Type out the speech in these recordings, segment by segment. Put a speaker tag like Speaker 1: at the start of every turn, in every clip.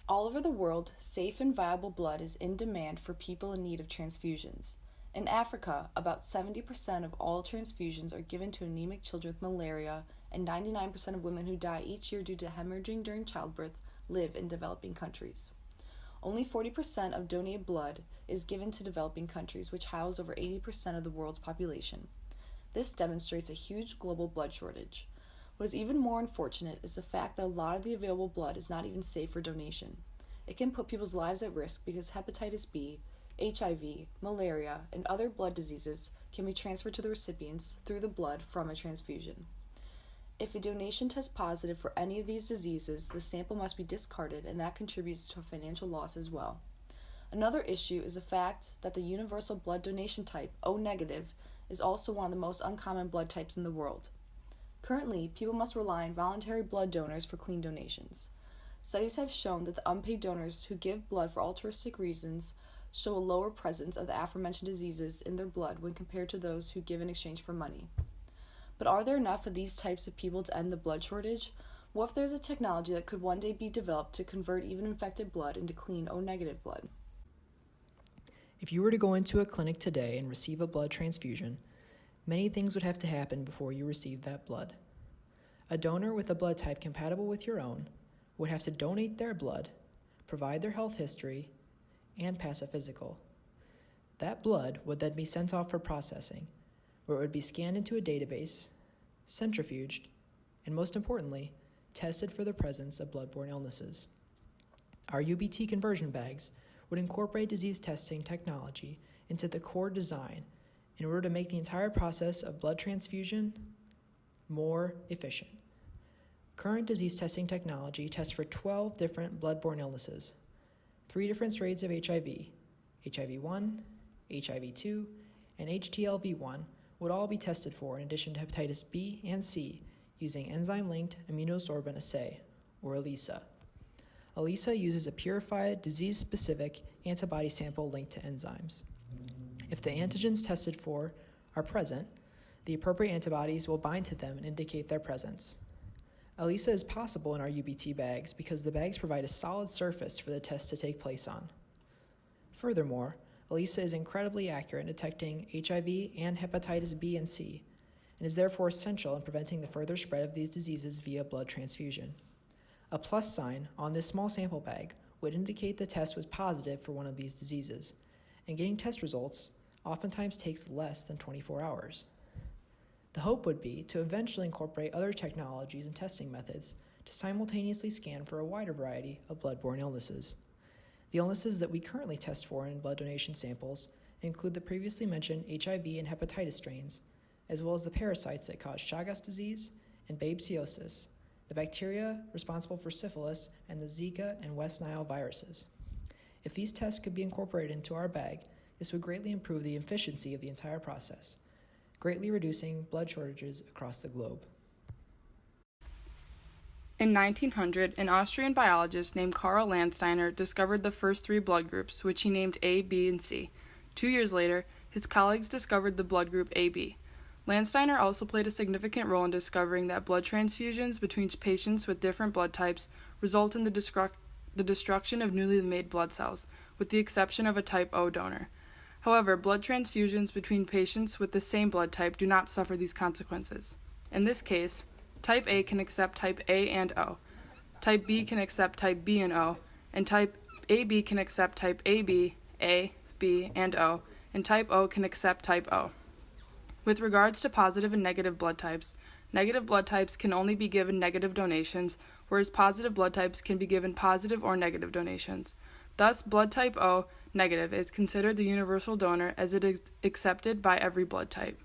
Speaker 1: All over the world, safe and viable blood is in demand for people in need of transfusions. In Africa, about 70% of all transfusions are given to anemic children with malaria, and 99% of women who die each year due to hemorrhaging during childbirth live in developing countries. Only 40% of donated blood is given to developing countries, which house over 80% of the world's population. This demonstrates a huge global blood shortage. What is even more unfortunate is the fact that a lot of the available blood is not even safe for donation. It can put people's lives at risk because hepatitis B, HIV, malaria, and other blood diseases can be transferred to the recipients through the blood from a transfusion. If a donation tests positive for any of these diseases, the sample must be discarded, and that contributes to a financial loss as well. Another issue is the fact that the universal blood donation type, O negative, is also one of the most uncommon blood types in the world. Currently, people must rely on voluntary blood donors for clean donations. Studies have shown that the unpaid donors who give blood for altruistic reasons show a lower presence of the aforementioned diseases in their blood when compared to those who give in exchange for money. But are there enough of these types of people to end the blood shortage? What if there's a technology that could one day be developed to convert even infected blood into clean O-negative blood?
Speaker 2: If you were to go into a clinic today and receive a blood transfusion, many things would have to happen before you receive that blood. A donor with a blood type compatible with your own would have to donate their blood, provide their health history, and pass a physical. That blood would then be sent off for processing, where it would be scanned into a database, centrifuged, and most importantly, tested for the presence of blood-borne illnesses. Our UBT conversion bags would incorporate disease testing technology into the core design in order to make the entire process of blood transfusion more efficient. Current disease testing technology tests for 12 different blood-borne illnesses, 3 different strains of HIV, HIV-1, HIV-2, and HTLV-1 would all be tested for in addition to hepatitis B and C using enzyme-linked immunosorbent assay, or ELISA. ELISA uses a purified, disease-specific antibody sample linked to enzymes. If the antigens tested for are present, the appropriate antibodies will bind to them and indicate their presence. ELISA is possible in our UBT bags because the bags provide a solid surface for the test to take place on. Furthermore, ELISA is incredibly accurate in detecting HIV and hepatitis B and C, and is therefore essential in preventing the further spread of these diseases via blood transfusion. A plus sign on this small sample bag would indicate the test was positive for one of these diseases, and getting test results oftentimes takes less than 24 hours. The hope would be to eventually incorporate other technologies and testing methods to simultaneously scan for a wider variety of blood-borne illnesses. The illnesses that we currently test for in blood donation samples include the previously mentioned HIV and hepatitis strains, as well as the parasites that cause Chagas disease and babesiosis, the bacteria responsible for syphilis, and the Zika and West Nile viruses. If these tests could be incorporated into our bag, this would greatly improve the efficiency of the entire process, greatly reducing blood shortages across the globe.
Speaker 3: In 1900, an Austrian biologist named Karl Landsteiner discovered the first 3 blood groups, which he named A, B, and C. 2 years later, his colleagues discovered the blood group AB. Landsteiner also played a significant role in discovering that blood transfusions between patients with different blood types result in the destruction of newly made blood cells, with the exception of a type O donor. However, blood transfusions between patients with the same blood type do not suffer these consequences. In this case, Type A can accept Type A and O, Type B can accept Type B and O, and Type AB can accept Type AB, A, B, and O, and Type O can accept Type O. With regards to positive and negative blood types can only be given negative donations, whereas positive blood types can be given positive or negative donations. Thus, blood type O negative is considered the universal donor as it is accepted by every blood type.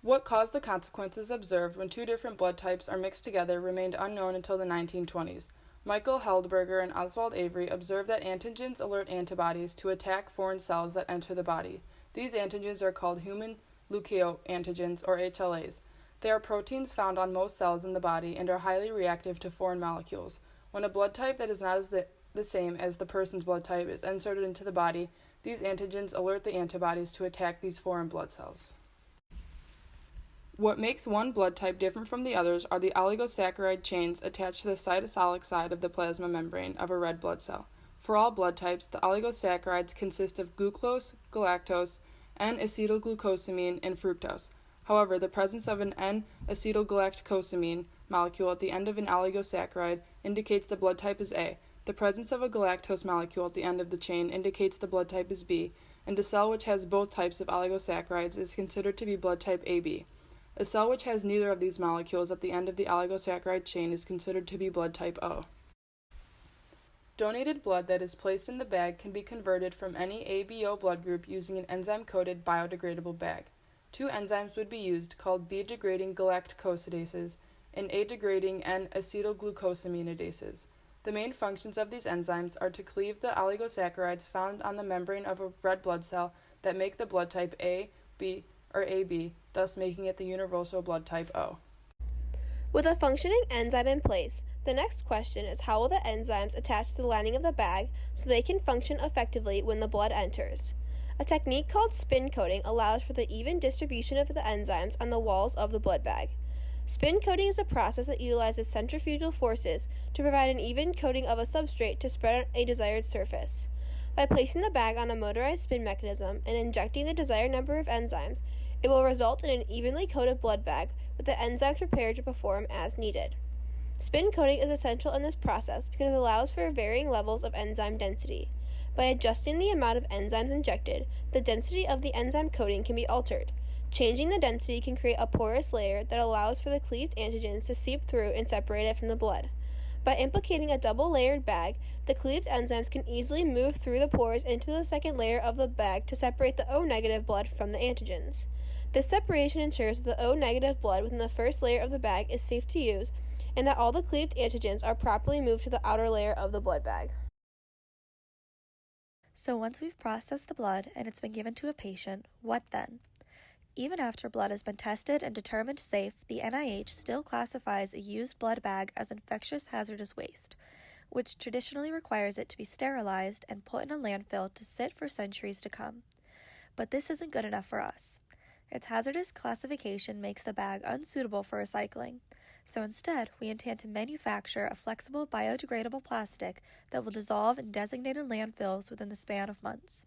Speaker 3: What caused the consequences observed when 2 different blood types are mixed together remained unknown until the 1920s. Michael Heldberger and Oswald Avery observed that antigens alert antibodies to attack foreign cells that enter the body. These antigens are called human leukoantigens, or HLAs. They are proteins found on most cells in the body and are highly reactive to foreign molecules. When a blood type that is not the same as the person's blood type is inserted into the body, these antigens alert the antibodies to attack these foreign blood cells. What makes one blood type different from the others are the oligosaccharide chains attached to the cytosolic side of the plasma membrane of a red blood cell. For all blood types, the oligosaccharides consist of glucose, galactose, N-acetylglucosamine, and fructose. However, the presence of an N-acetylgalactosamine molecule at the end of an oligosaccharide indicates the blood type is A. The presence of a galactose molecule at the end of the chain indicates the blood type is B, and a cell which has both types of oligosaccharides is considered to be blood type AB. A cell which has neither of these molecules at the end of the oligosaccharide chain is considered to be blood type O. Donated blood that is placed in the bag can be converted from any ABO blood group using an enzyme-coated biodegradable bag. Two enzymes would be used called B-degrading galactosidases and A-degrading N-acetylglucosaminadases. The main functions of these enzymes are to cleave the oligosaccharides found on the membrane of a red blood cell that make the blood type A, B, or AB, thus making it the universal blood type O.
Speaker 4: With a functioning enzyme in place, the next question is how will the enzymes attach to the lining of the bag so they can function effectively when the blood enters? A technique called spin coating allows for the even distribution of the enzymes on the walls of the blood bag. Spin coating is a process that utilizes centrifugal forces to provide an even coating of a substrate to spread on a desired surface. By placing the bag on a motorized spin mechanism and injecting the desired number of enzymes, it will result in an evenly coated blood bag with the enzymes prepared to perform as needed. Spin coating is essential in this process because it allows for varying levels of enzyme density. By adjusting the amount of enzymes injected, the density of the enzyme coating can be altered. Changing the density can create a porous layer that allows for the cleaved antigens to seep through and separate it from the blood. By implicating a double-layered bag, the cleaved enzymes can easily move through the pores into the second layer of the bag to separate the O-negative blood from the antigens. This separation ensures that the O-negative blood within the first layer of the bag is safe to use and that all the cleaved antigens are properly moved to the outer layer of the blood bag.
Speaker 5: So once we've processed the blood and it's been given to a patient, what then? Even after blood has been tested and determined safe, the NIH still classifies a used blood bag as infectious hazardous waste, which traditionally requires it to be sterilized and put in a landfill to sit for centuries to come. But this isn't good enough for us. Its hazardous classification makes the bag unsuitable for recycling, so instead we intend to manufacture a flexible biodegradable plastic that will dissolve in designated landfills within the span of months.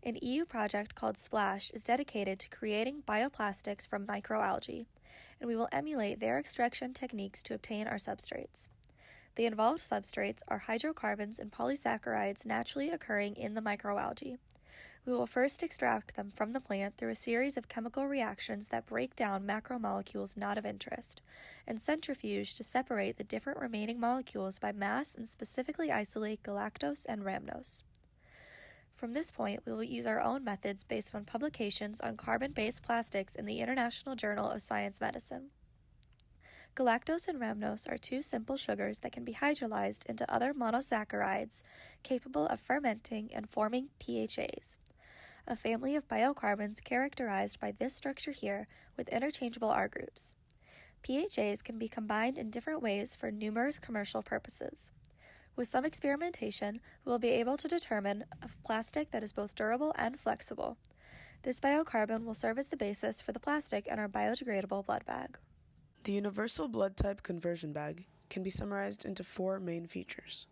Speaker 5: An EU project called SPLASH is dedicated to creating bioplastics from microalgae, and we will emulate their extraction techniques to obtain our substrates. The involved substrates are hydrocarbons and polysaccharides naturally occurring in the microalgae. We will first extract them from the plant through a series of chemical reactions that break down macromolecules not of interest, and centrifuge to separate the different remaining molecules by mass and specifically isolate galactose and rhamnose. From this point, we will use our own methods based on publications on carbon-based plastics in the International Journal of Science Medicine. Galactose and rhamnose are two simple sugars that can be hydrolyzed into other monosaccharides capable of fermenting and forming PHAs, a family of biocarbons characterized by this structure here with interchangeable R groups. PHAs can be combined in different ways for numerous commercial purposes. With some experimentation, we will be able to determine a plastic that is both durable and flexible. This biocarbon will serve as the basis for the plastic in our biodegradable blood bag.
Speaker 6: The universal blood type conversion bag can be summarized into four main features.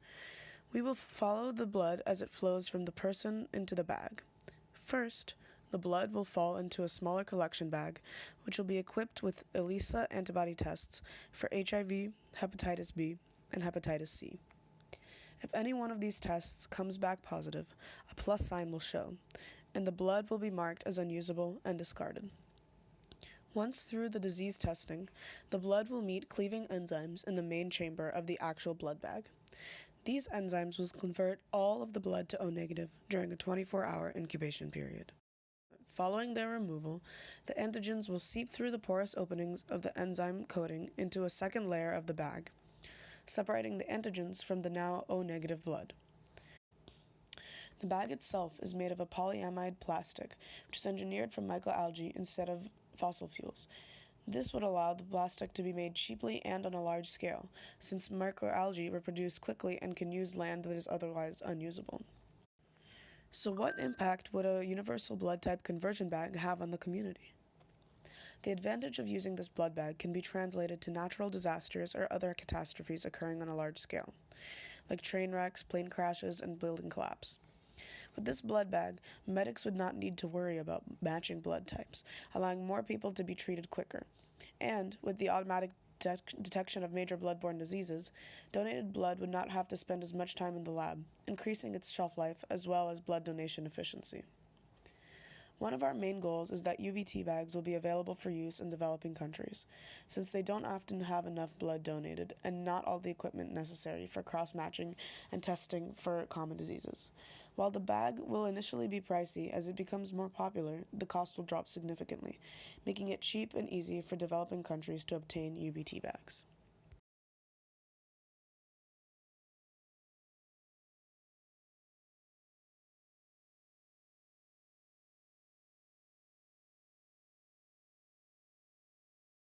Speaker 6: We will follow the blood as it flows from the person into the bag. First, the blood will fall into a smaller collection bag, which will be equipped with ELISA antibody tests for HIV, hepatitis B, and hepatitis C. If any one of these tests comes back positive, a plus sign will show, and the blood will be marked as unusable and discarded. Once through the disease testing, the blood will meet cleaving enzymes in the main chamber of the actual blood bag. These enzymes will convert all of the blood to O-negative during a 24-hour incubation period. Following their removal, the antigens will seep through the porous openings of the enzyme coating into a second layer of the bag, separating the antigens from the now O-negative blood. The bag itself is made of a polyamide plastic, which is engineered from microalgae instead of fossil fuels. This would allow the plastic to be made cheaply and on a large scale, since microalgae reproduce quickly and can use land that is otherwise unusable. So what impact would a universal blood type conversion bag have on the community? The advantage of using this blood bag can be translated to natural disasters or other catastrophes occurring on a large scale, like train wrecks, plane crashes, and building collapse. With this blood bag, medics would not need to worry about matching blood types, allowing more people to be treated quicker. And with the automatic detection of major blood-borne diseases, donated blood would not have to spend as much time in the lab, increasing its shelf life as well as blood donation efficiency. One of our main goals is that UBT bags will be available for use in developing countries, since they don't often have enough blood donated and not all the equipment necessary for cross-matching and testing for common diseases. While the bag will initially be pricey, as it becomes more popular, the cost will drop significantly, making it cheap and easy for developing countries to obtain UBT bags.